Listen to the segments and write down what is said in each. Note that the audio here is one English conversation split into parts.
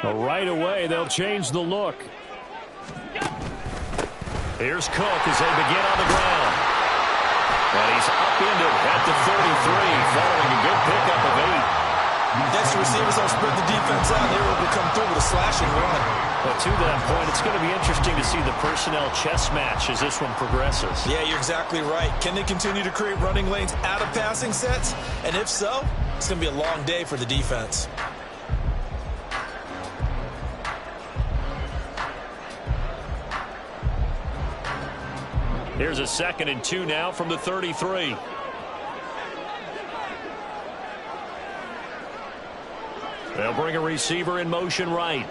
Well, right away, they'll change the look. Here's Cook as they begin on the ground. And he's upended at the 33, following a good pickup of 8. Next, the receivers don't spread the defense out. They were able to come through with a slashing run. But to that point, it's going to be interesting to see the personnel chess match as this one progresses. Yeah, you're exactly right. Can they continue to create running lanes out of passing sets? And if so, it's going to be a long day for the defense. Here's a 2nd and 2 now from the 33. They'll bring a receiver in motion right.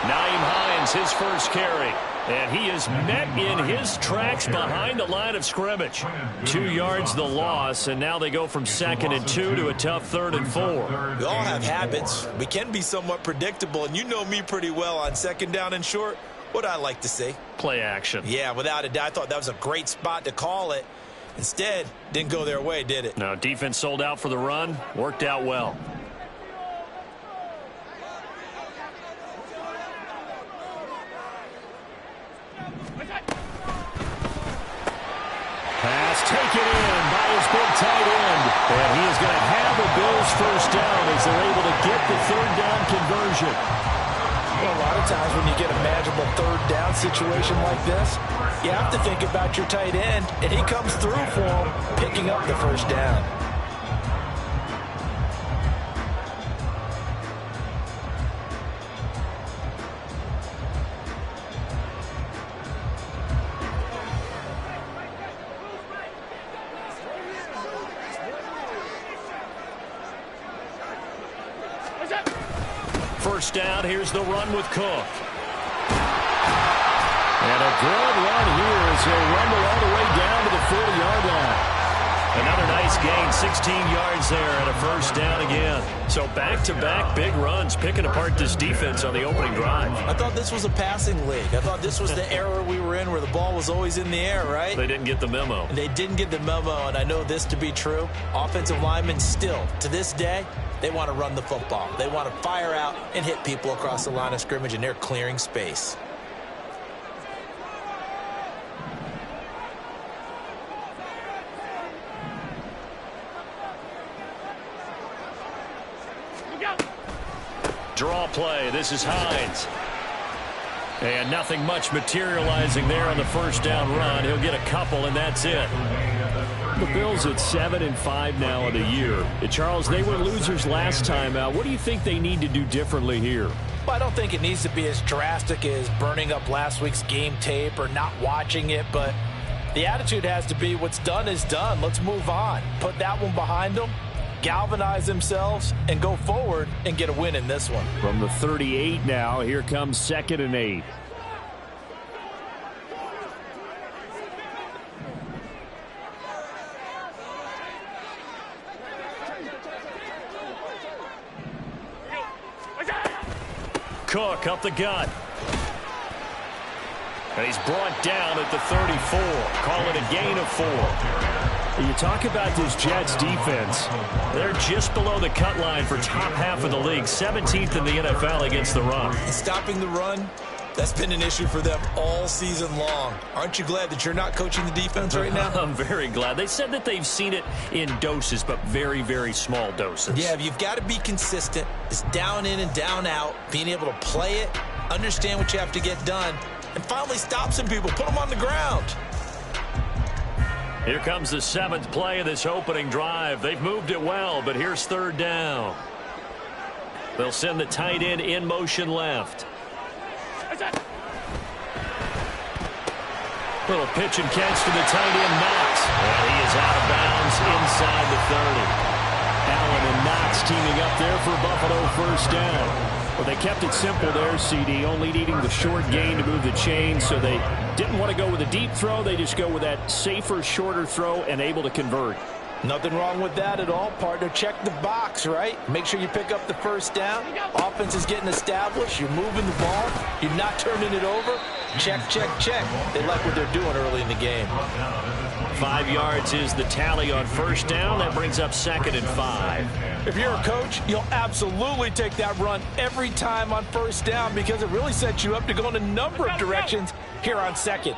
Naeem Hines, his first carry. And he is met in his tracks behind the line of scrimmage. 2 yards the loss, and now they go from 2nd and 2 to a tough 3rd and 4. We all have habits. We can be somewhat predictable, and you know me pretty well on 2nd down and short. What I like to see? Play action. Yeah, without a doubt. I thought that was a great spot to call it. Instead, didn't go their way, did it? No, defense sold out for the run. Worked out well. Pass taken in by his big tight end. And he is going to have the Bills first down as they're able to get the 3rd down conversion. Well, a lot of times when you get a manageable 3rd down situation like this, you have to think about your tight end, and he comes through for him, picking up the 1st down. First down, here's the run with Cook. And a good run here as he'll rumble all the way down to the 40-yard line. Another nice gain, 16 yards there and a first down again. So back-to-back big runs, picking apart this defense on the opening drive. I thought this was a passing league. I thought this was the era we were in where the ball was always in the air, right? They didn't get the memo. They didn't get the memo, and I know this to be true. Offensive linemen still, to this day, they want to run the football. They want to fire out and hit people across the line of scrimmage, and they're clearing space. Draw play. This is Hines. And nothing much materializing there on the first down run. He'll get a couple, and that's it. The Bills at 7-5 now in the year. And Charles, they were losers last time out. What do you think they need to do differently here? Well, I don't think it needs to be as drastic as burning up last week's game tape or not watching it, but the attitude has to be what's done is done. Let's move on. Put that one behind them, galvanize themselves, and go forward and get a win in this one. From the 38 now, here comes 2nd and 8. Cook up the gut. And he's brought down at the 34. Call it a gain of 4. You talk about this Jets defense. They're just below the cut line for top half of the league. 17th in the NFL against the run. Stopping the run, that's been an issue for them all season long. Aren't you glad that you're not coaching the defense right now? I'm very glad. They said that they've seen it in doses, but very, very small doses. Yeah, you've got to be consistent. It's down in and down out. Being able to play it, understand what you have to get done, and finally stop some people. Put them on the ground. Here comes the 7th play of this opening drive. They've moved it well, but here's 3rd down. They'll send the tight end in motion left. Little pitch and catch to the tight end, Knox. And he is out of bounds inside the 30. Allen and Knox teaming up there for Buffalo first down. Well, they kept it simple there, CD, only needing the short gain to move the chain, so they didn't want to go with a deep throw. They just go with that safer, shorter throw and able to convert. Nothing wrong with that at all, partner. Check the box, right? Make sure you pick up the first down. Offense is getting established. You're moving the ball. You're not turning it over. Check, check, check. They like what they're doing early in the game. 5 yards is the tally on first down. That brings up 2nd and 5. If you're a coach, you'll absolutely take that run every time on first down because it really sets you up to go in a number of directions here on 2nd.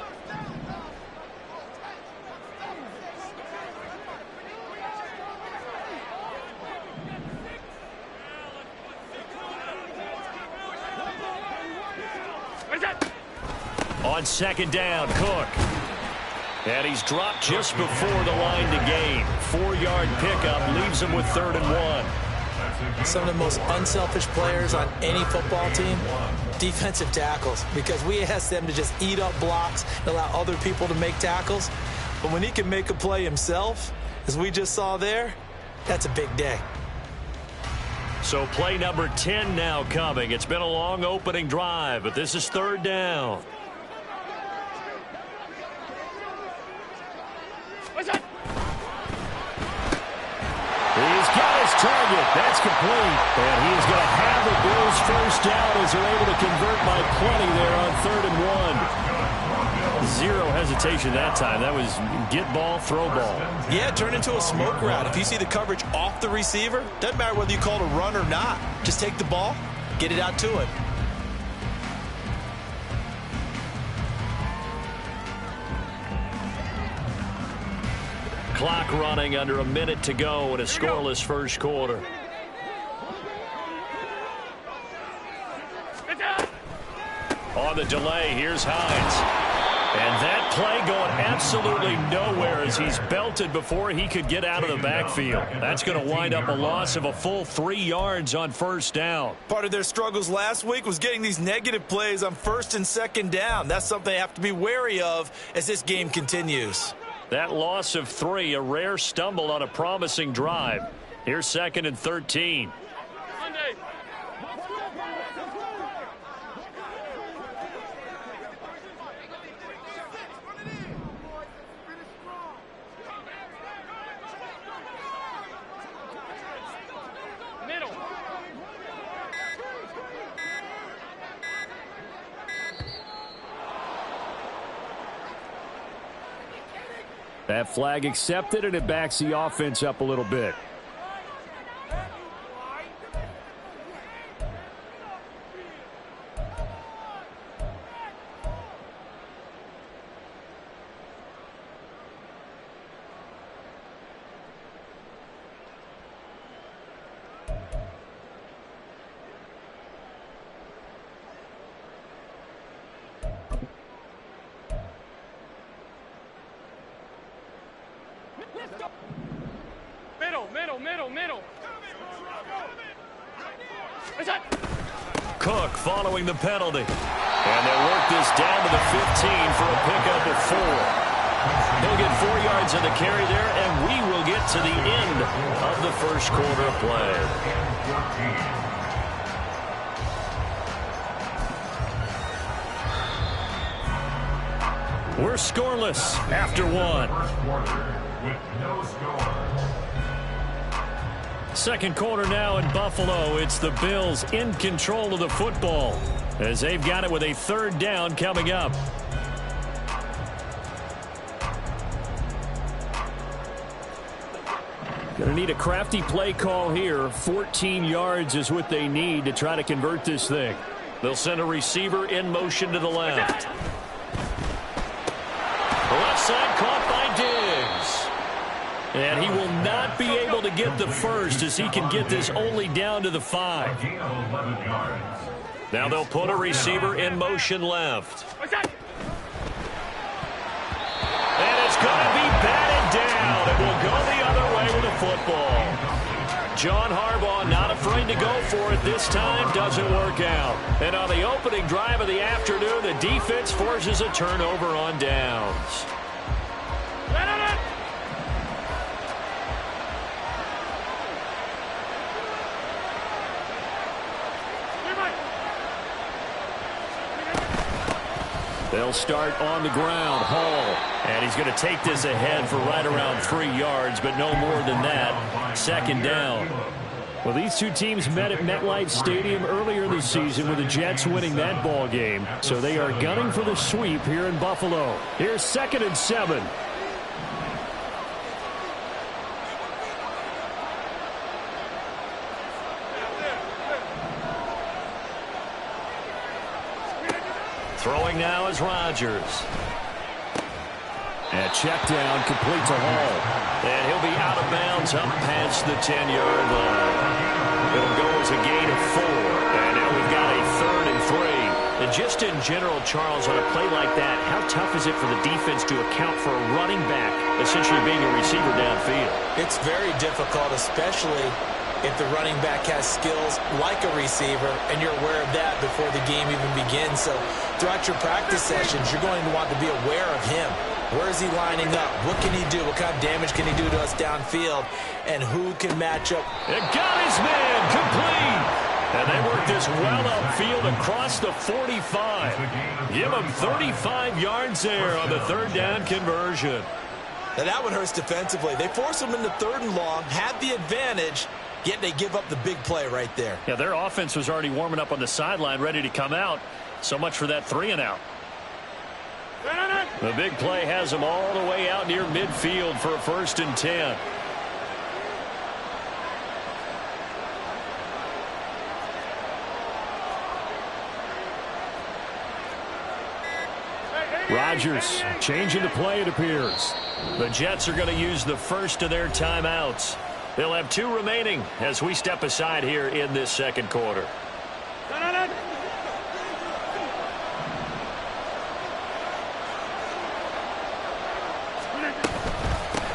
On 2nd down, Cook. And he's dropped just before the line to gain. 4-yard pickup leaves him with 3rd and 1. Some of the most unselfish players on any football team, defensive tackles, because we ask them to just eat up blocks and allow other people to make tackles. But when he can make a play himself, as we just saw there, that's a big day. So play number 10 now coming. It's been a long opening drive, but this is 3rd down. He's got his target. That's complete. And he is going to have the Bills first down as they're able to convert by plenty there on 3rd and 1. Zero hesitation that time. That was get ball, throw ball. Yeah, turn into a smoke route. If you see the coverage off the receiver, doesn't matter whether you call it a run or not. Just take the ball, get it out to him. Clock running under a minute to go in a scoreless first quarter. On the delay, here's Hines. And that play going absolutely nowhere as he's belted before he could get out of the backfield. That's going to wind up a loss of a full 3 yards on first down. Part of their struggles last week was getting these negative plays on 1st and 2nd down. That's something they have to be wary of as this game continues. That loss of 3, a rare stumble on a promising drive. Here's 2nd and 13. That flag accepted, and it backs the offense up a little bit. Middle. Cook following the penalty. And they work this down to the 15 for a pickup of 4. He'll get 4 yards on the carry there, and we will get to the end of the first quarter of play. We're scoreless after 1. Second quarter now in Buffalo. It's the Bills in control of the football as they've got it with a 3rd down coming up. Going to need a crafty play call here. 14 yards is what they need to try to convert this thing. They'll send a receiver in motion to the left. The left side caught by Diggs. And he will not be able to get the first as he can get this only down to the 5. Now they'll put a receiver in motion left. And it's going to be batted down. It will go the other way with the football. John Harbaugh not afraid to go for it this time. Doesn't work out. And on the opening drive of the afternoon, the defense forces a turnover on downs. They'll start on the ground. Hall. And he's going to take this ahead for right around 3 yards, but no more than that. 2nd down. Well, these two teams met at MetLife Stadium earlier this season with the Jets winning that ball game. So they are gunning for the sweep here in Buffalo. Here's 2nd and 7. Throwing now is Rodgers. And check down, complete to Hall. And he'll be out of bounds up past the 10-yard line. It'll go as a gain of 4. And now we've got a 3rd and 3. And just in general, Charles, on a play like that, how tough is it for the defense to account for a running back essentially being a receiver downfield? It's very difficult, especially if the running back has skills like a receiver, and you're aware of that before the game even begins. So throughout your practice sessions, you're going to want to be aware of him. Where is he lining up? What can he do? What kind of damage can he do to us downfield? And who can match up? It got his man complete. And they work this well upfield across the 45. Give him 35 yards there on the 3rd down conversion. Now that one hurts defensively. They force him into 3rd and long, had the advantage, yet they give up the big play right there. Yeah, their offense was already warming up on the sideline, ready to come out. So much for that 3 and out. The big play has them all the way out near midfield for a 1st and 10. Rodgers changing the play, it appears. The Jets are going to use the first of their timeouts. They'll have 2 remaining as we step aside here in this 2nd quarter.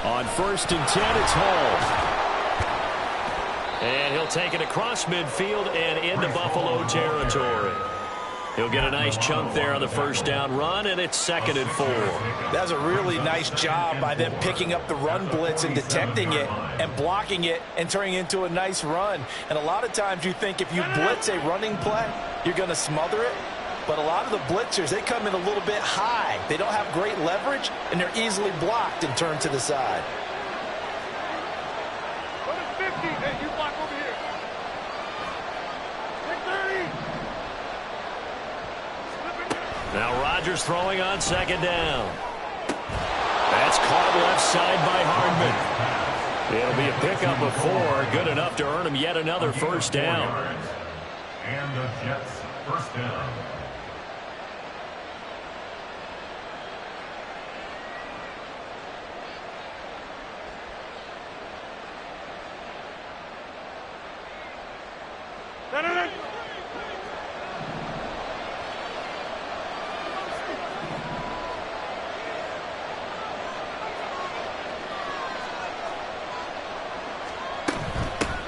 On 1st and 10, it's Hall. And he'll take it across midfield and into Buffalo territory. He'll get a nice chunk there on the 1st down run, and it's 2nd and 4. That's a really nice job by them picking up the run blitz and detecting it and blocking it and turning it into a nice run. And a lot of times you think if you blitz a running play, you're going to smother it. But a lot of the blitzers, they come in a little bit high. They don't have great leverage, and they're easily blocked and turned to the side. Hey, you block over here. 630. Now Rodgers throwing on 2nd down. That's caught left side by Hardman. It'll be a pickup of 4, good enough to earn him yet another 1st down. And the Jets 1st down.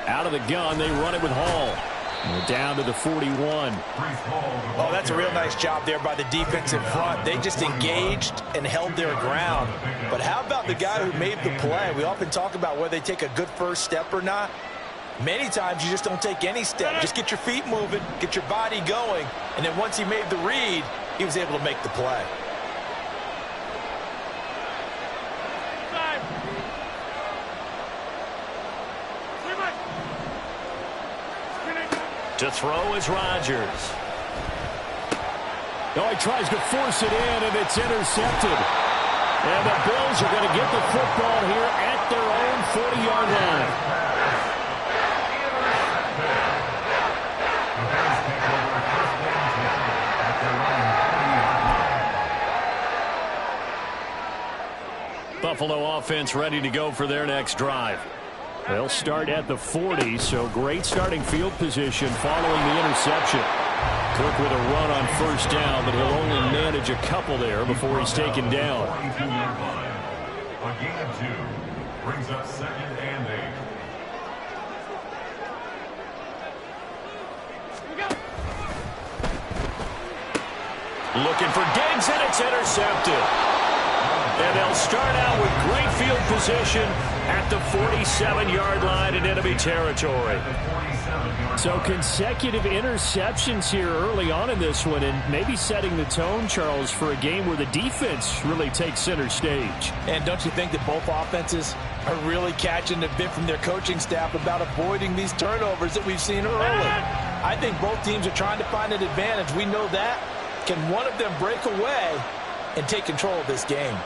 Out of the gun, they run it with Hall. And down to the 41. Oh, that's a real nice job there by the defense in front. They just engaged and held their ground. But how about the guy who made the play? We often talk about whether they take a good first step or not. Many times you just don't take any step. Just get your feet moving, get your body going, and then once he made the read, he was able to make the play. To throw is Rodgers. Oh, he tries to force it in, and it's intercepted. And the Bills are going to get the football here at their own 40-yard line. Buffalo offense ready to go for their next drive. They'll start at the 40, so great starting field position following the interception. Cook with a run on 1st down, but he'll only manage a couple there before he's taken down. A gain of 2 brings up 2nd and 8. Looking for Diggs, and it's intercepted. And they'll start out with great field position at the 47-yard line in enemy territory. So consecutive interceptions here early on in this one, and maybe setting the tone, Charles, for a game where the defense really takes center stage. And don't you think that both offenses are really catching the bit from their coaching staff about avoiding these turnovers that we've seen early? I think both teams are trying to find an advantage. We know that. Can one of them break away and take control of this game?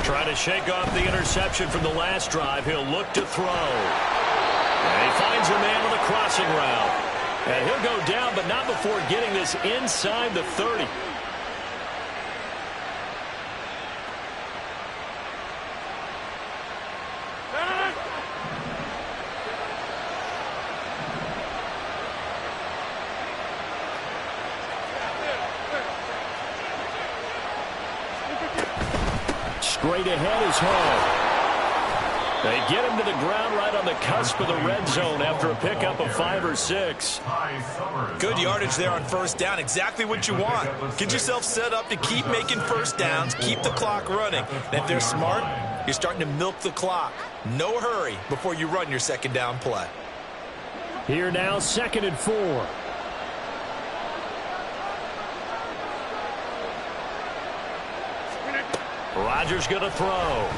Trying to shake off the interception from the last drive. He'll look to throw. And he finds a man on the crossing route. And he'll go down, but not before getting this inside the 30. Straight ahead is Hall. They get him to the ground right on the cusp of the red zone after a pickup of 5 or 6. Good yardage there on first down. Exactly what you want. Get yourself set up to keep making first downs, keep the clock running. And if they're smart, you're starting to milk the clock. No hurry before you run your second down play. Here now, 2nd and 4. Rodgers going to throw.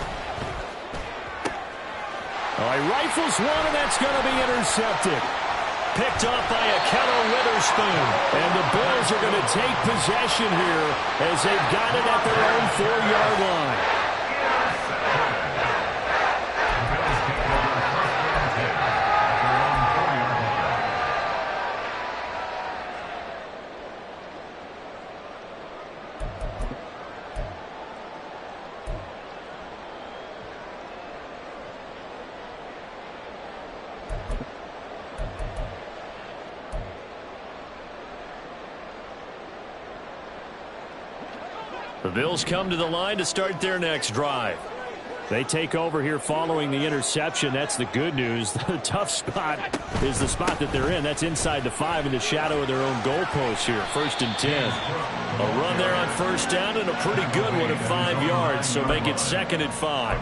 All right, rifles one, and that's going to be intercepted. Picked off by Akello Witherspoon. And the Bills are going to take possession here as they've got it at their own 4-yard line. The Bills come to the line to start their next drive. They take over here following the interception. That's the good news. The tough spot is the spot that they're in. That's inside the 5 in the shadow of their own goalpost here. 1st and 10. A run there on first down and a pretty good one at 5 yards. So make it 2nd and 5.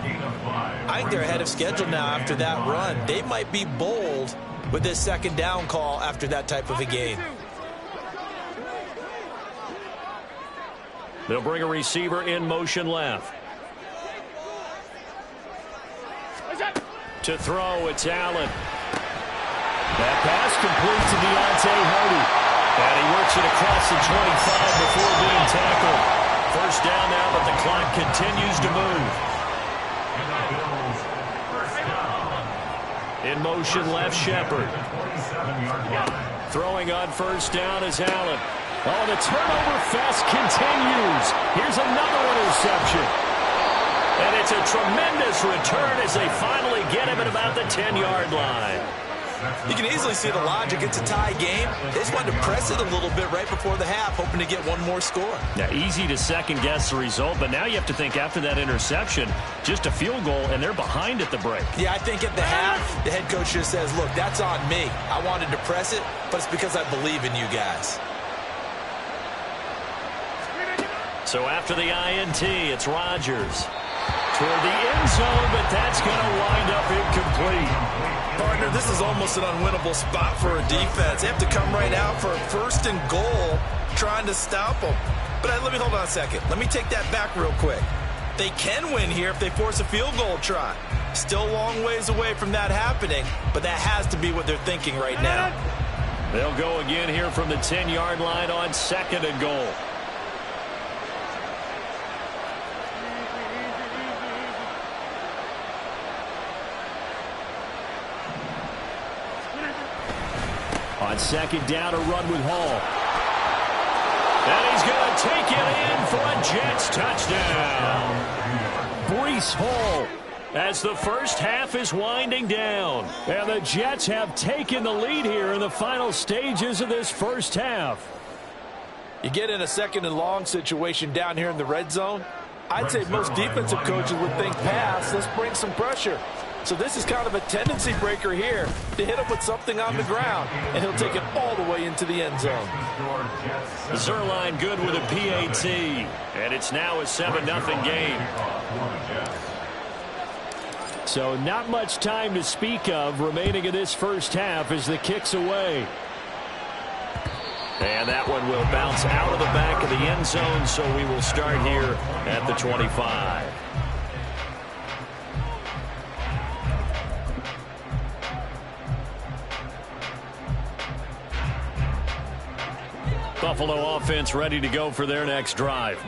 I think they're ahead of schedule now after that run. They might be bold with this second down call after that type of a game. They'll bring a receiver in motion left. To throw, it's Allen. That pass complete to Deontay Hardy. And he works it across the 25 before being tackled. First down now, but the clock continues to move. In motion left, Shepard. Throwing on first down is Allen. Oh, the turnover fest continues. Here's another interception. And it's a tremendous return as they finally get him at about the 10-yard line. You can easily see the logic. It's a tie game. They just wanted to press it a little bit right before the half, hoping to get one more score. Now, easy to second-guess the result, but now you have to think after that interception, just a field goal, and they're behind at the break. Yeah, I think at the half, the head coach just says, look, that's on me. I wanted to press it, but it's because I believe in you guys. So after the INT, it's Rodgers. Toward the end zone, but that's going to wind up incomplete. Partner, this is almost an unwinnable spot for a defense. They have to come right out for a 1st and goal trying to stop them. But let me hold on a second. Let me take that back real quick. They can win here if they force a field goal try. Still a long ways away from that happening, but that has to be what they're thinking right now. They'll go again here from the 10-yard line on 2nd and goal. On 2nd down, a run with Hall. And he's going to take it in for a Jets touchdown. Breece Hall as the first half is winding down. And the Jets have taken the lead here in the final stages of this first half. You get in a 2nd and long situation down here in the red zone. I'd say most defensive coaches would think pass. Let's bring some pressure. So this is kind of a tendency breaker here to hit him with something on the ground, and he'll take it all the way into the end zone. Zerline good with a PAT, and it's now a 7-0 game. So not much time to speak of remaining in this first half as the kick's away. And that one will bounce out of the back of the end zone, so we will start here at the 25. Buffalo offense ready to go for their next drive.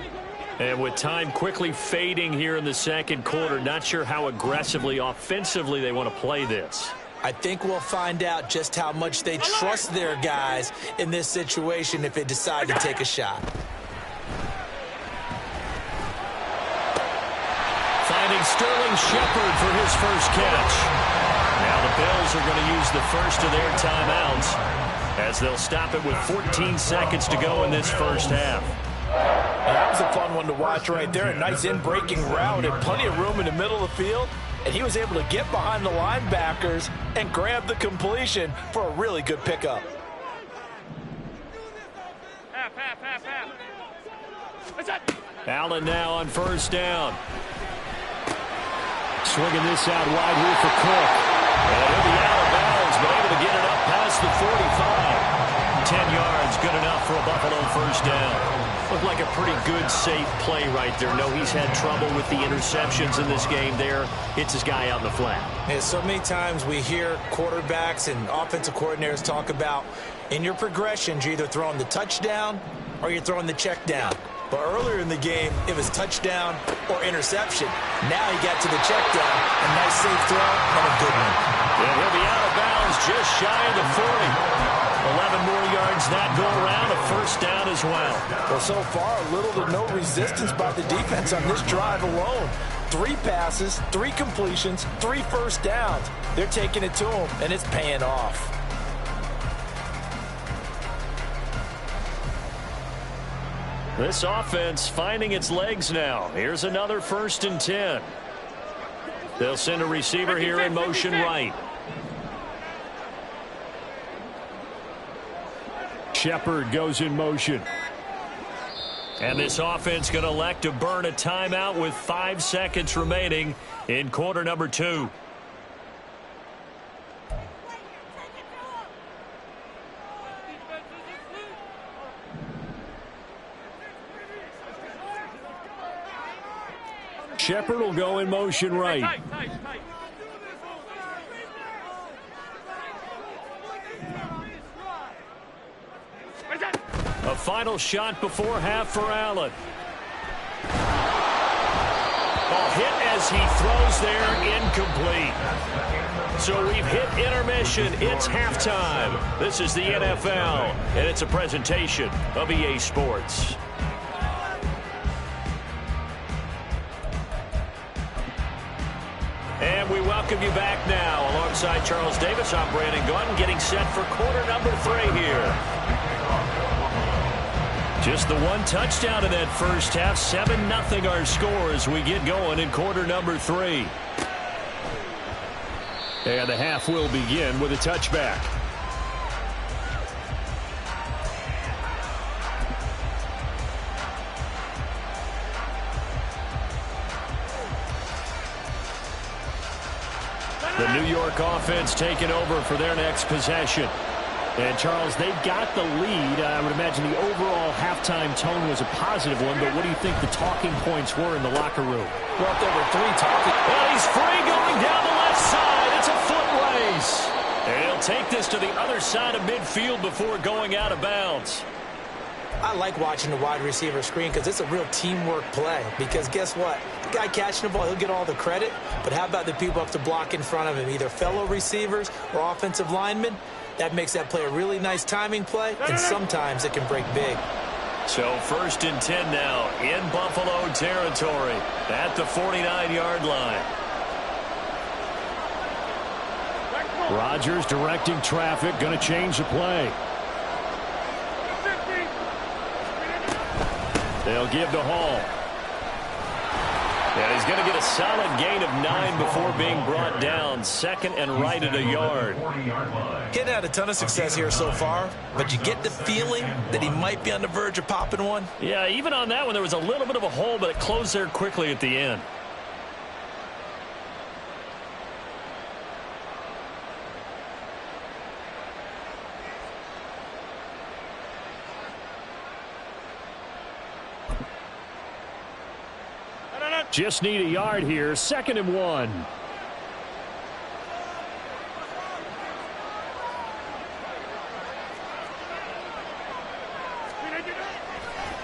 And with time quickly fading here in the 2nd quarter, not sure how aggressively, offensively they want to play this. I think we'll find out just how much they trust their guys in this situation if they decide to take a shot. Finding Sterling Shepard for his first catch. Now the Bills are going to use the first of their timeouts as they'll stop it with 14 seconds to go in this first half. That was a fun one to watch right there. A nice in-breaking route and plenty of room in the middle of the field. And he was able to get behind the linebackers and grab the completion for a really good pickup. Allen now on first down. Swinging this out wide here for Cook. And he'll be out of bounds, but able to get it up past the 45. 10 yards, good enough for a Buffalo first down. Looked like a pretty good, safe play right there. No, he's had trouble with the interceptions in this game there. Hits his guy out in the flat. Yeah, so many times we hear quarterbacks and offensive coordinators talk about in your progressions, you're either throwing the touchdown or you're throwing the check down. But earlier in the game, it was touchdown or interception. Now he got to the check down. A nice safe throw and a good one. Yeah, he'll be out of bounds just shy of the 40. 11 more yards that go around, a first down as well. Well, so far, little to no resistance by the defense on this drive alone. 3 passes, 3 completions, 3 first downs. They're taking it to him, and it's paying off. This offense finding its legs now. Here's another 1st and 10. They'll send a receiver here in motion right. Shepard goes in motion. And this offense going to elect to burn a timeout with 5 seconds remaining in quarter number 2. Shepard will go in motion right. A final shot before half for Allen. Ball hit as he throws there, incomplete. So we've hit intermission. It's halftime. This is the NFL, and it's a presentation of EA Sports. And we welcome you back now. Alongside Charles Davis, I'm Brandon Gunn, getting set for quarter number 3 here. Just the 1 touchdown in that first half. 7-0 our score as we get going in quarter number 3. And the half will begin with a touchback. The New York offense taking over for their next possession. And, Charles, they've got the lead. I would imagine the overall halftime tone was a positive one, but what do you think the talking points were in the locker room? Well, there were 3 talking. Well, he's free going down the left side. It's a foot race. And he'll take this to the other side of midfield before going out of bounds. I like watching the wide receiver screen because it's a real teamwork play. Because guess what? The guy catching the ball, he'll get all the credit. But how about the people up to block in front of him, either fellow receivers or offensive linemen? That makes that play a really nice timing play, and sometimes it can break big. So 1st and 10 now in Buffalo territory at the 49-yard line. Rodgers directing traffic, going to change the play. They'll give to Hall. And he's going to get a solid gain of 9 before being brought down. 2nd and right at a yard. He's had a ton of success here so far, but you get the feeling that he might be on the verge of popping one. Yeah, even on that one, there was a little bit of a hole, but it closed there quickly at the end. Just need a yard here. 2nd and 1.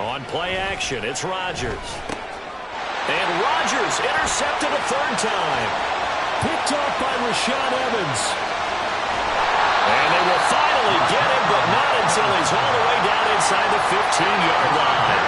On play action, it's Rodgers. And Rodgers intercepted a 3rd time. Picked off by Rashaan Evans. will finally get him, but not until he's all the way down inside the 15-yard line.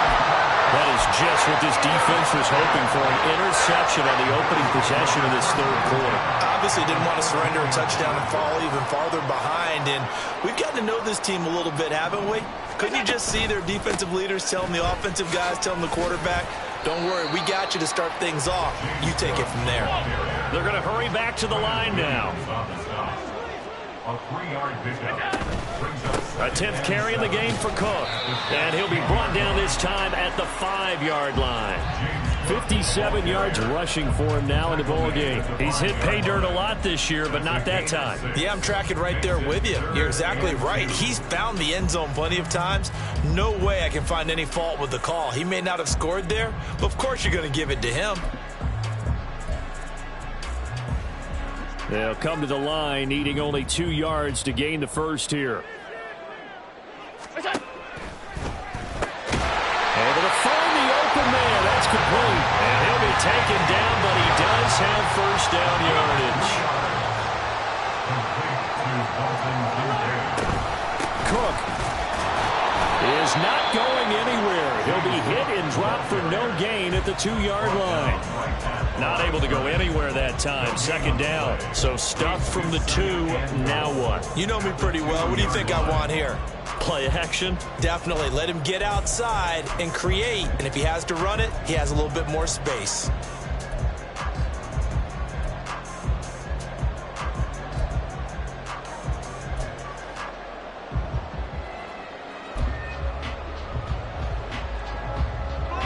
That is just what this defense was hoping for, an interception on the opening possession of this third quarter. Obviously didn't want to surrender a touchdown and fall even farther behind. And we've gotten to know this team a little bit, haven't we? Couldn't you just see their defensive leaders telling the offensive guys, telling the quarterback, don't worry, we got you to start things off. You take it from there. They're going to hurry back to the line now. A 3-yard pickup. A 10th carry in the game for Cook. And he'll be brought down this time at the 5-yard line. 57 yards rushing for him now in the ball game. He's hit pay dirt a lot this year, but not that time. Yeah, I'm tracking right there with you. You're exactly right. He's found the end zone plenty of times. No way I can find any fault with the call. He may not have scored there, but of course you're going to give it to him. They'll come to the line, needing only 2 yards to gain the first here. Able to find the open man. That's complete. And he'll be taken down, but he does have first down yardage. Cook is not going anywhere. He'll be hit and dropped for no gain at the 2-yard line. Not able to go anywhere that time. Second down. So stuffed from the 2. Now what? You know me pretty well. What do you think I want here? Play action? Definitely. Let him get outside and create. And if he has to run it, he has a little bit more space.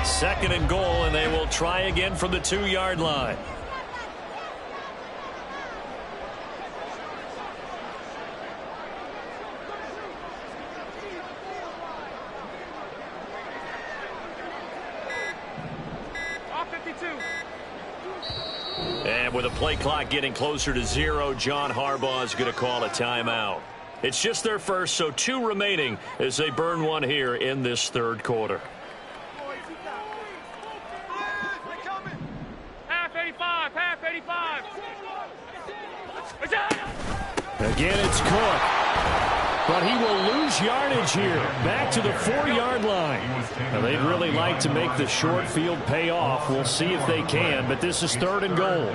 Second and goal, and they will try again from the 2-yard line. And with the play clock getting closer to 0, John Harbaugh is going to call a timeout. It's just their first, so 2 remaining as they burn one here in this third quarter. Again, it's Cook. But he will lose yardage here. Back to the 4-yard line. Now, they'd really like to make the short field pay off. We'll see if they can, but this is third and goal.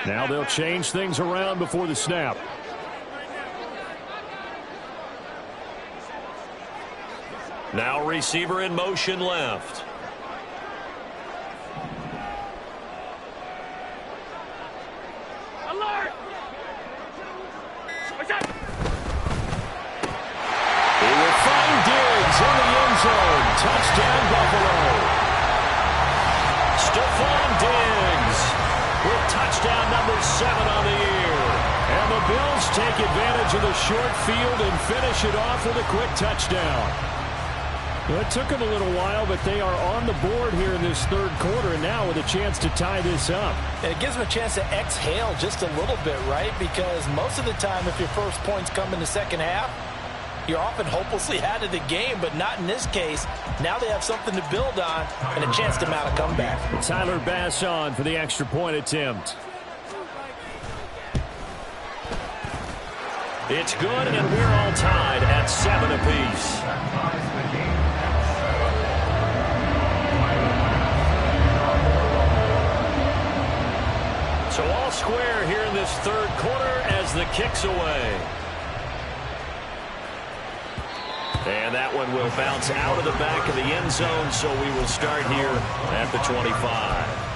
Now they'll change things around before the snap. Now receiver in motion left. Alert! He will find Diggs in the end zone. Touchdown, Buffalo. Stephon Diggs with touchdown number 7 on the year. And the Bills take advantage of the short field and finish it off with a quick touchdown. Well, it took them a little while, but they are on the board here in this third quarter, and now with a chance to tie this up. And it gives them a chance to exhale just a little bit, right? Because most of the time, if your first points come in the second half, you're often hopelessly out of the game, but not in this case. Now they have something to build on and a chance to mount a comeback. Tyler Bass on for the extra point attempt. It's good, and we're all tied at 7 apiece. So all square here in this third quarter as the kick's away. And that one will bounce out of the back of the end zone, so we will start here at the 25.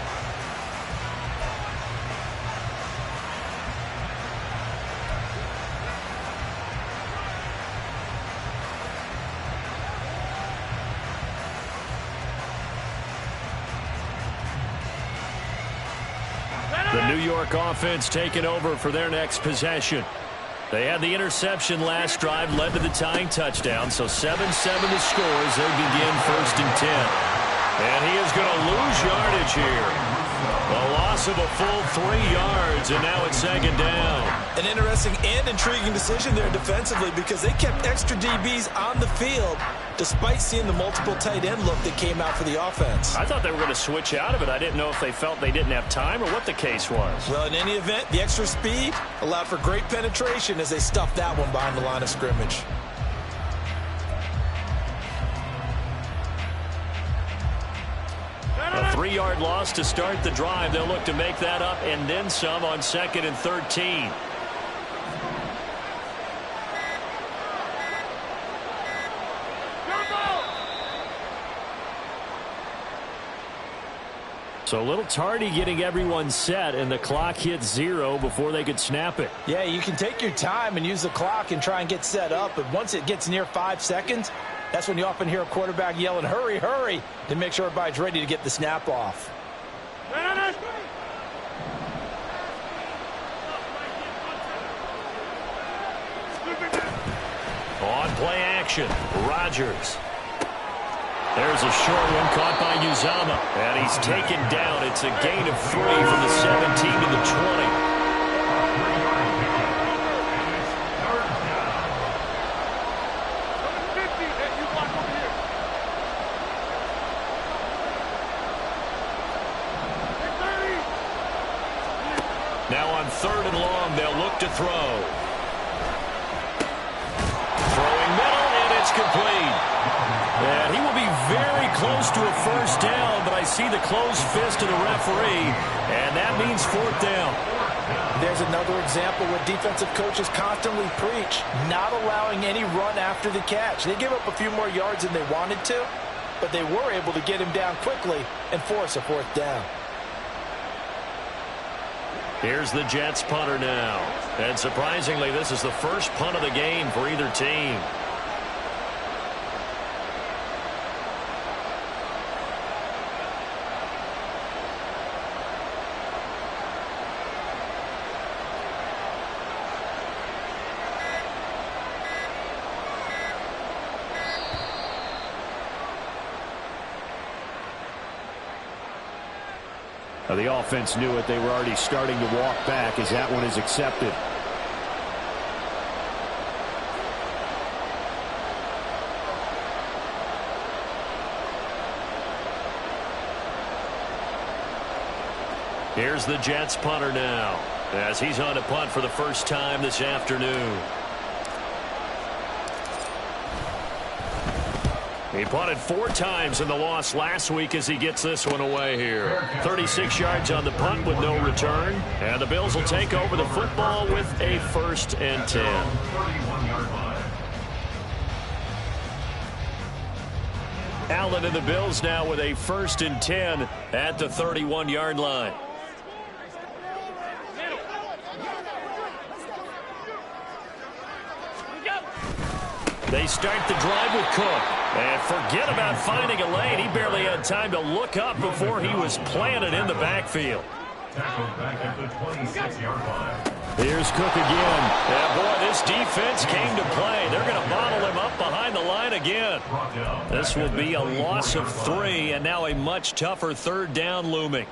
The New York offense taking over for their next possession. They had the interception last drive, led to the tying touchdown, so 7-7 to score as they begin 1st and 10. And he is going to lose yardage here. A loss of a full 3 yards, and now it's 2nd down. An interesting and intriguing decision there defensively because they kept extra DBs on the field despite seeing the multiple tight end look that came out for the offense. I thought they were going to switch out of it. I didn't know if they felt they didn't have time or what the case was. Well, in any event, the extra speed allowed for great penetration as they stuffed that one behind the line of scrimmage. A 3-yard loss to start the drive. They'll look to make that up and then some on 2nd and 13. So a little tardy getting everyone set, and the clock hits 0 before they could snap it. Yeah, you can take your time and use the clock and try and get set up, but once it gets near 5 seconds, that's when you often hear a quarterback yelling, hurry, hurry, to make sure everybody's ready to get the snap off. On play action, Rodgers. There's a short one caught by Uzama, and he's taken down. It's a gain of 3 from the 17 to the 20. Now on 3rd and long, they'll look to throw. Throwing middle, and it's complete. And he will be very close to a first down, but I see the closed fist of the referee, and that means 4th down. There's another example where defensive coaches constantly preach, not allowing any run after the catch. They gave up a few more yards than they wanted to, but they were able to get him down quickly and force a 4th down. Here's the Jets punter now. And surprisingly, this is the first punt of the game for either team. The offense knew it. They were already starting to walk back as that one is accepted. Here's the Jets punter now as he's on to punt for the first time this afternoon. He punted 4 times in the loss last week as he gets this one away here. 36 yards on the punt with no return. And the Bills will take over the football with a 1st and 10. Allen and the Bills now with a 1st and 10 at the 31-yard line. They start the drive with Cook. And forget about finding a lane. He barely had time to look up before he was planted in the backfield. Tackled back at the 26-yard line. Here's Cook again. And boy, this defense came to play. They're going to bottle him up behind the line again. This will be a loss of 3, and now a much tougher 3rd down looming.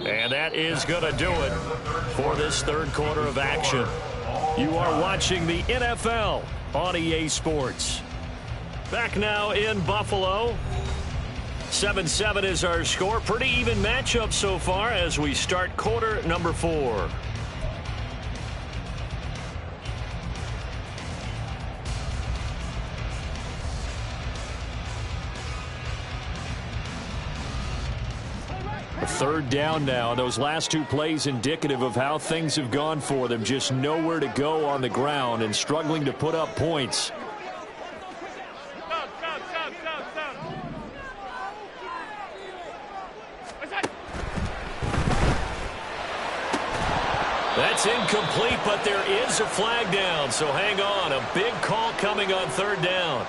And that is going to do it for this 3rd quarter of action. You are watching the NFL on EA Sports. Back now in Buffalo. 7-7 is our score. Pretty even matchup so far as we start quarter number 4. A 3rd down now. Those last 2 plays indicative of how things have gone for them. Just nowhere to go on the ground and struggling to put up points. That's incomplete, but there is a flag down, so hang on. A big call coming on 3rd down.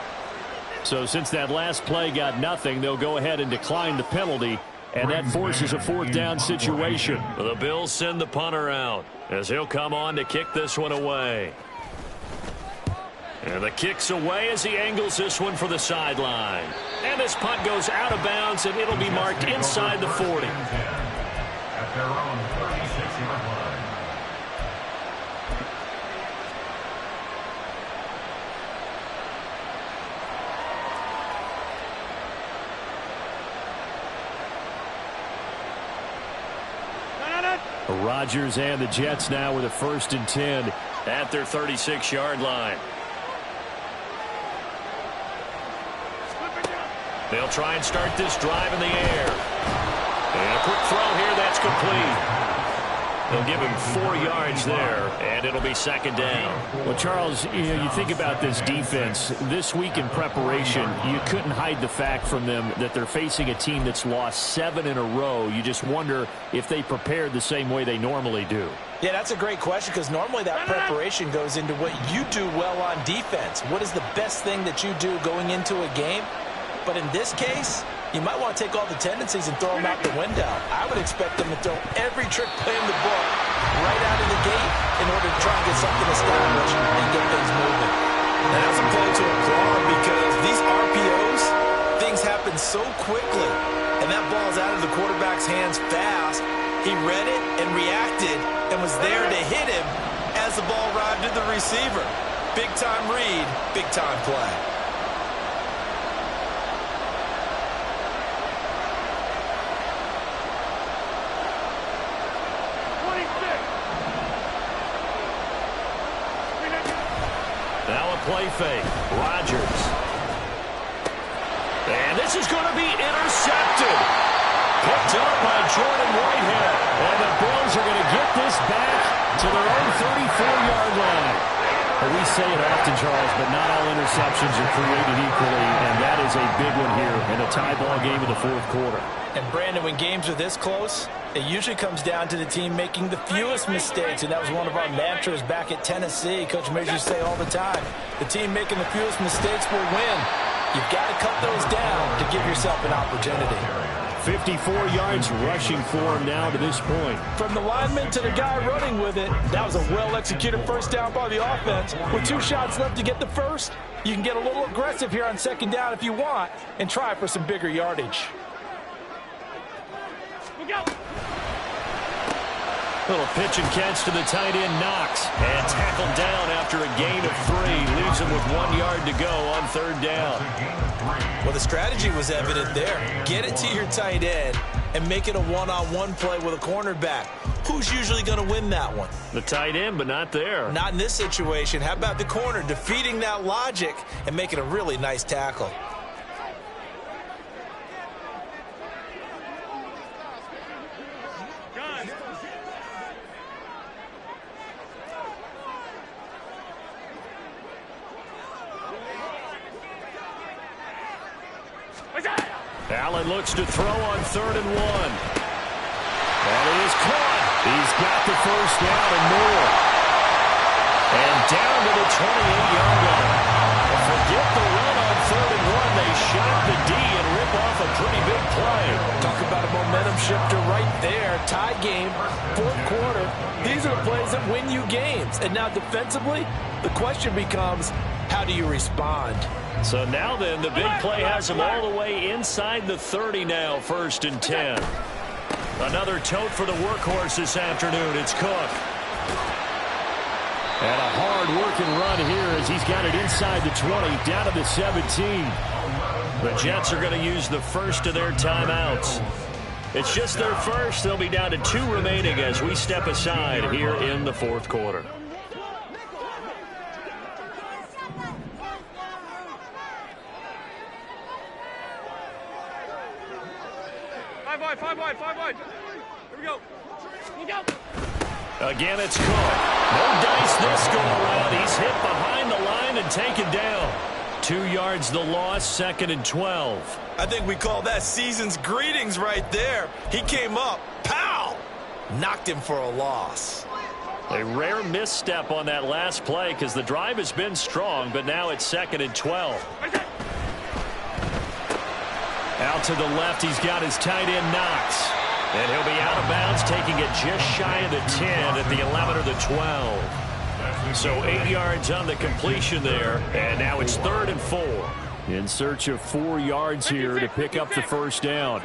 So since that last play got nothing, they'll go ahead and decline the penalty, and that forces a 4th down situation. The Bills send the punter out as he'll come on to kick this one away. And the kick's away as he angles this one for the sideline. And this punt goes out of bounds, and it'll be marked inside the 40. At their own 36-yard line. Rodgers and the Jets now with a 1st and 10 at their 36-yard line. They'll try and start this drive in the air. And a quick throw here, that's complete. They'll give him 4 yards there, and it'll be 2nd down. Well, Charles, you think about this defense. This week in preparation, you couldn't hide the fact from them that they're facing a team that's lost 7 in a row. You just wonder if they prepared the same way they normally do. Yeah, that's a great question, because normally that preparation goes into what you do well on defense. What is the best thing that you do going into a game? But in this case, you might want to take all the tendencies and throw them out the window. I would expect them to throw every trick play in the book right out of the gate in order to try and get something established and get things moving. And that's a play to applaud, because these RPOs, things happen so quickly. And that ball's out of the quarterback's hands fast. He read it and reacted and was there to hit him as the ball arrived to the receiver. Big-time read, big-time play. Play fake. Rodgers. And this is going to be intercepted. Picked up by Jordan Whitehead. And the Bills are going to get this back to their own 34-yard line. Well, we say it often, Charles, but not all interceptions are created equally, and that is a big one here in a tie ball game in the 4th quarter. And, Brandon, when games are this close, it usually comes down to the team making the fewest mistakes, and that was one of our mantras back at Tennessee. Coach Majors used to say all the time, the team making the fewest mistakes will win. You've got to cut those down to give yourself an opportunity. 54 yards rushing for him now to this point. From the lineman to the guy running with it, that was a well-executed 1st down by the offense. With 2 shots left to get the 1st, you can get a little aggressive here on 2nd down if you want and try for some bigger yardage. Little pitch and catch to the tight end, Knox. And tackled down after a gain of 3. Leaves him with 1 yard to go on 3rd down. Well, the strategy was evident there. Get it to your tight end and make it a one-on-one play with a cornerback. Who's usually going to win that one? The tight end, but not there. Not in this situation. How about the corner defeating that logic and making a really nice tackle? Allen looks to throw on 3rd and 1. And he is caught. He's got the 1st down and more. And down to the 28-yard line. Forget the run on 3rd and 1. They shot the D and rip off a pretty big play. Talk about a momentum shifter right there. Tie game, 4th quarter. These are the plays that win you games. And now defensively, the question becomes, how do you respond? So now then, the big play has him all the way inside the 30 now, 1st and 10. Another tote for the workhorse this afternoon. It's Cook. And a hard-working run here as he's got it inside the 20, down to the 17. The Jets are going to use the 1st of their timeouts. It's just their 1st. They'll be down to 2 remaining as we step aside here in the 4th quarter. Five wide. Here we go. Again, it's Cook. No dice this go around. He's hit behind the line and taken down. 2 yards the loss, 2nd and 12. I think we call that season's greetings right there. He came up, pow! Knocked him for a loss. A rare misstep on that last play because the drive has been strong, but now it's 2nd and 12. Out to the left, he's got his tight end, Knox. And he'll be out of bounds, taking it just shy of the 10 at the 11 or the 12. So 8 yards on the completion there, and now it's 3rd and 4. In search of 4 yards here to pick up the 1st down.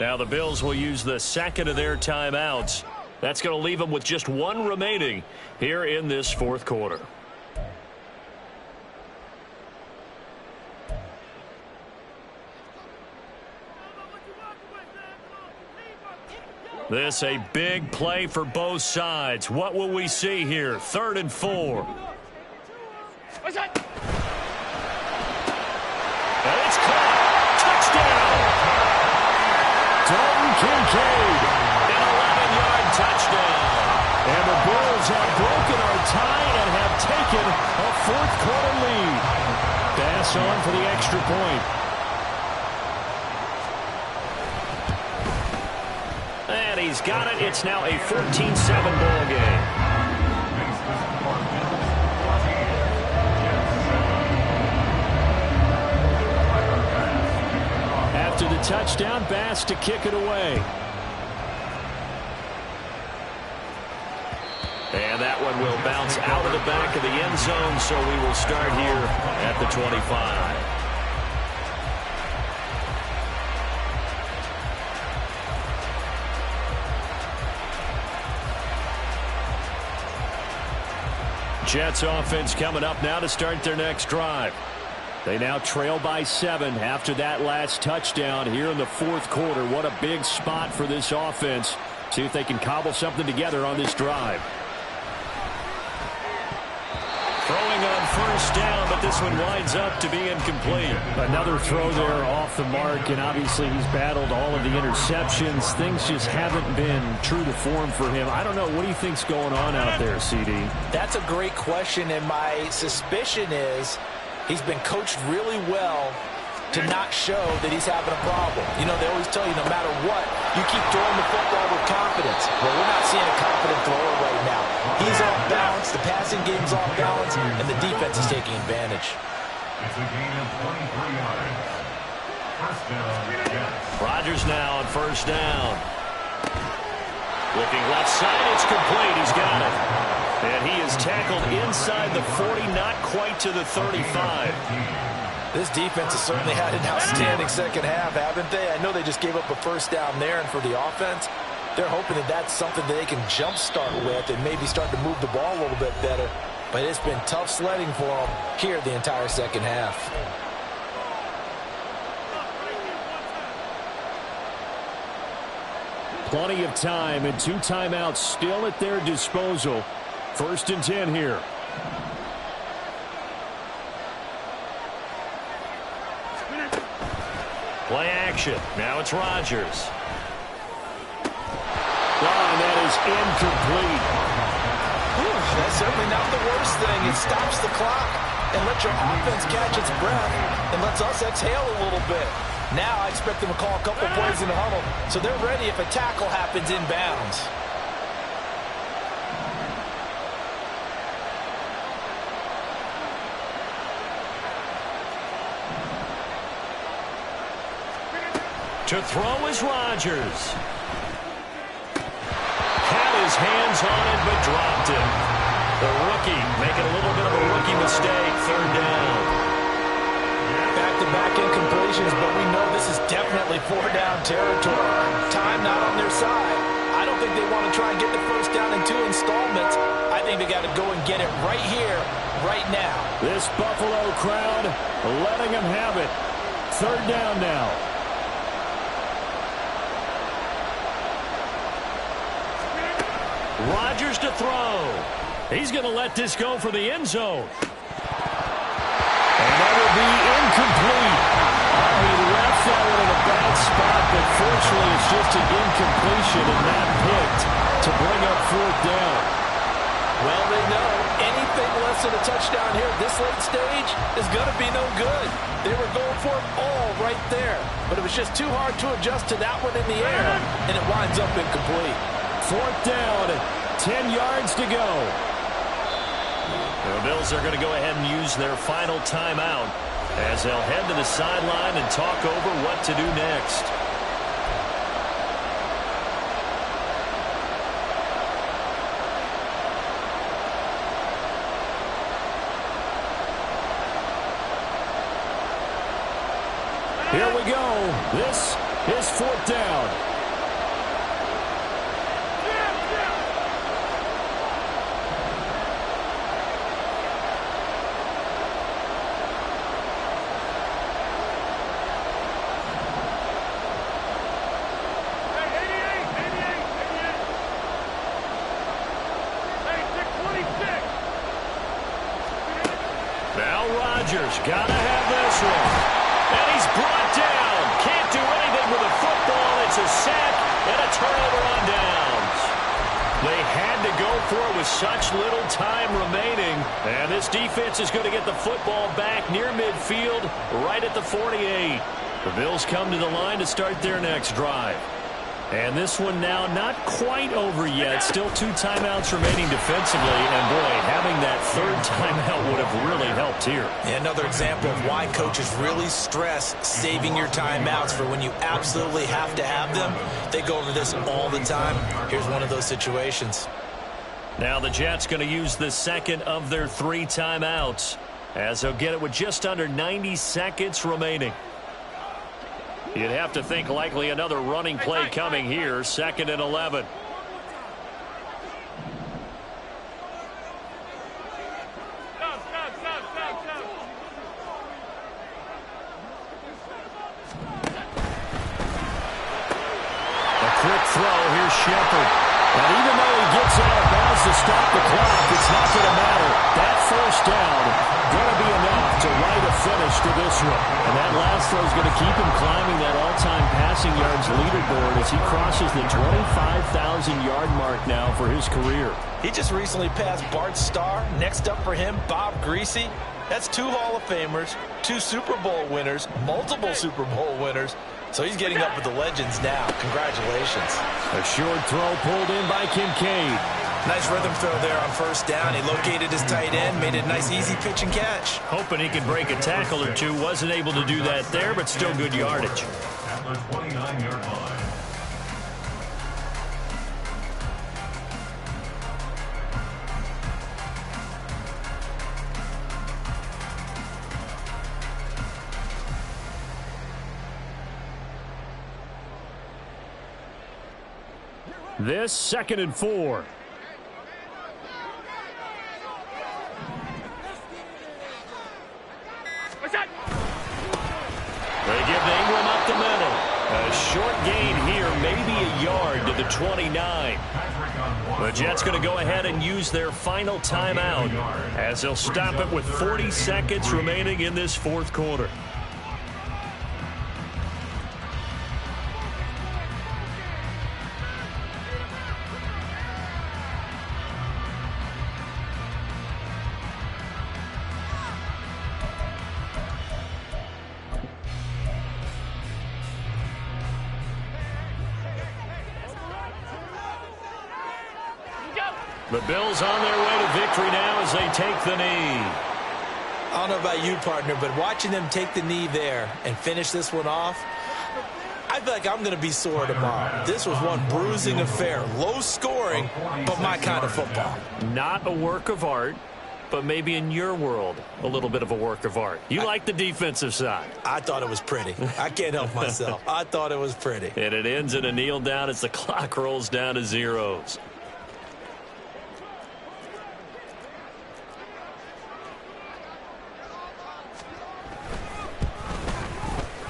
Now the Bills will use the second of their timeouts. That's going to leave them with just one remaining here in this fourth quarter. This a big play for both sides. What will we see here? 3rd and 4. What's that? And it's caught. Touchdown. Dalton Kincaid. An 11-yard touchdown. And the Bills have broken our tie and have taken a fourth quarter lead. Bass on for the extra point. And he's got it. It's now a 14-7 ball game. After the touchdown, Bass to kick it away. And that one will bounce out of the back of the end zone, so we will start here at the 25. Jets offense coming up now to start their next drive. They now trail by 7 after that last touchdown here in the fourth quarter. What a big spot for this offense. See if they can cobble something together on this drive. Throwing on first down, but this one winds up to be incomplete. Another throw there off the mark, and obviously he's battled all of the interceptions. Things just haven't been true to form for him. I don't know. What do you think's going on out there, CD? That's a great question, and my suspicion is he's been coached really well to not show that he's having a problem. You know, they always tell you no matter what, you keep throwing the football with confidence. Well, we're not seeing a confident thrower right now. He's off balance, the passing game's off balance, and the defense is taking advantage. It's a gain of 23 yards. First down, Jets. Rodgers now on first down. Looking left side, it's complete. He's got it. And he is tackled inside the 40, not quite to the 35. This defense has certainly had an outstanding second half, haven't they? I know they just gave up a first down there, and for the offense, they're hoping that that's something that they can jumpstart with and maybe start to move the ball a little bit better. But it's been tough sledding for them here the entire second half. Plenty of time and 2 timeouts still at their disposal. 1st and 10 here. Play action. Now it's Rodgers. And that is incomplete. That's certainly not the worst thing. It stops the clock and lets your offense catch its breath and lets us exhale a little bit. Now I expect them to call a couple plays in the huddle, so they're ready if a tackle happens inbounds. To throw is Rodgers. Had his hands on it, but dropped it. The rookie making a little bit of a rookie mistake. 3rd down. Back-to-back incompletions, but we know this is definitely 4-down territory. Time not on their side. I don't think they want to try and get the first down in 2 installments. I think they got to go and get it right here, right now. This Buffalo crowd letting them have it. 3rd down now. Rodgers to throw. He's going to let this go for the end zone. And that will be incomplete. Oh, he left that one in a bad spot, but fortunately it's just an incompletion and not picked to bring up 4th down. Well, they know anything less than a touchdown here at this late stage is going to be no good. They were going for it all right there, but it was just too hard to adjust to that one in the air, and it winds up incomplete. 4th down, 10 yards to go. The Bills are going to go ahead and use their final timeout as they'll head to the sideline and talk over what to do next. Here we go. This His fourth down. Gotta have this one. And he's brought down. Can't do anything with the football. It's a sack and a turnover on downs. They had to go for it with such little time remaining. And this defense is going to get the football back near midfield, right at the 48. The Bills come to the line to start their next drive. And this one now not quite over yet. Still 2 timeouts remaining defensively. And, boy, having that third timeout would have really helped here. Another example of why coaches really stress saving your timeouts for when you absolutely have to have them. They go over this all the time. Here's one of those situations. Now the Jets going to use the second of their 3 timeouts, as they'll get it with just under 90 seconds remaining. You'd have to think likely another running play coming here. 2nd and 11. A quick throw. Here's Shepard. And even though he gets out of bounds to stop the clock, it's not going to matter. That first down going to be enough to write a finish to this one. And that last throw is going to keep him climbing that all-time passing yards leaderboard as he crosses the 25,000-yard mark now for his career. He just recently passed Bart Starr. Next up for him, Bob Greasy. That's 2 Hall of Famers, 2 Super Bowl winners, multiple Super Bowl winners. So he's getting up with the legends now. Congratulations. A short throw pulled in by Kincaid. Nice rhythm throw there on first down. He located his tight end, made it a nice easy pitch and catch. Hoping he could break a tackle or two. Wasn't able to do that there, but still good yardage. At the 29-yard line. This 2nd and 4. They give Ingram up the middle. A short gain here, maybe a yard to the 29. The Jets going to go ahead and use their final timeout as they'll stop it with 40 seconds remaining in this 4th quarter. The Bills on their way to victory now as they take the knee. I don't know about you, partner, but watching them take the knee there and finish this one off, I feel like I'm going to be sore tomorrow. This was one bruising affair. Low scoring, but my kind of football. Not a work of art, but maybe in your world, a little bit of a work of art. You like the defensive side. I thought it was pretty. I can't help myself. I thought it was pretty. And it ends in a kneel down as the clock rolls down to zeros.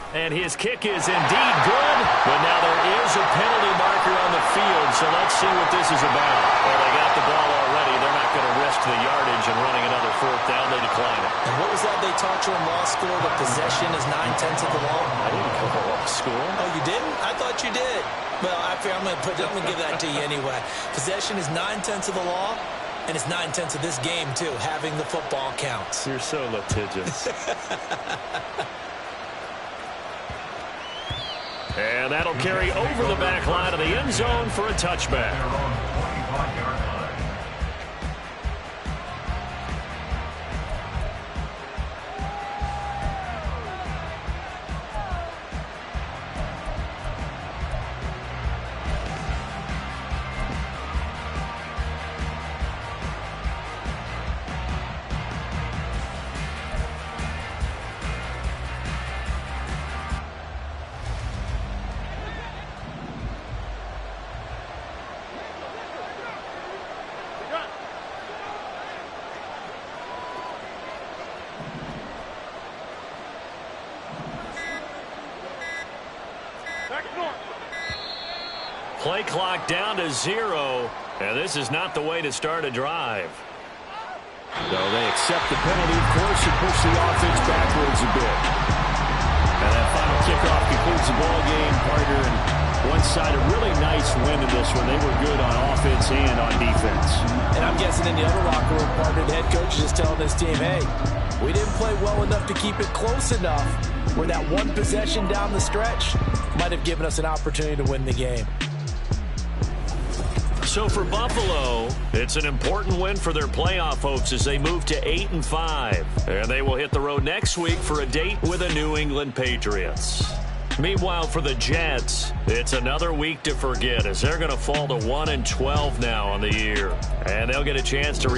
And his kick is indeed good, but now there is a penalty marker on the field, so let's see what this is about. Well, they got the ball already. They're not going to risk the yardage and running another 4th down. They decline it. And what was that they taught you in law school, that possession is 9/10 of the law? I didn't go to law school. Oh, you didn't? I thought you did. Well, I'm going to give that to you anyway. Possession is 9/10 of the law, and it's 9/10 of this game, too. Having the football counts. You're so litigious. And that'll carry over the back line of the end zone for a touchback. Play clock down to 0, and this is not the way to start a drive. So they accept the penalty, of course, and push the offense backwards a bit. And that final kickoff concludes the ball game, partner. And one side, a really nice win in this one. They were good on offense and on defense. And I'm guessing in the other locker room, partner, the head coach is just telling this team, hey, we didn't play well enough to keep it close enough where that one possession down the stretch might have given us an opportunity to win the game. So for Buffalo, it's an important win for their playoff hopes as they move to 8-5. And they will hit the road next week for a date with the New England Patriots. Meanwhile, for the Jets, it's another week to forget as they're going to fall to 1-12 now on the year. And they'll get a chance to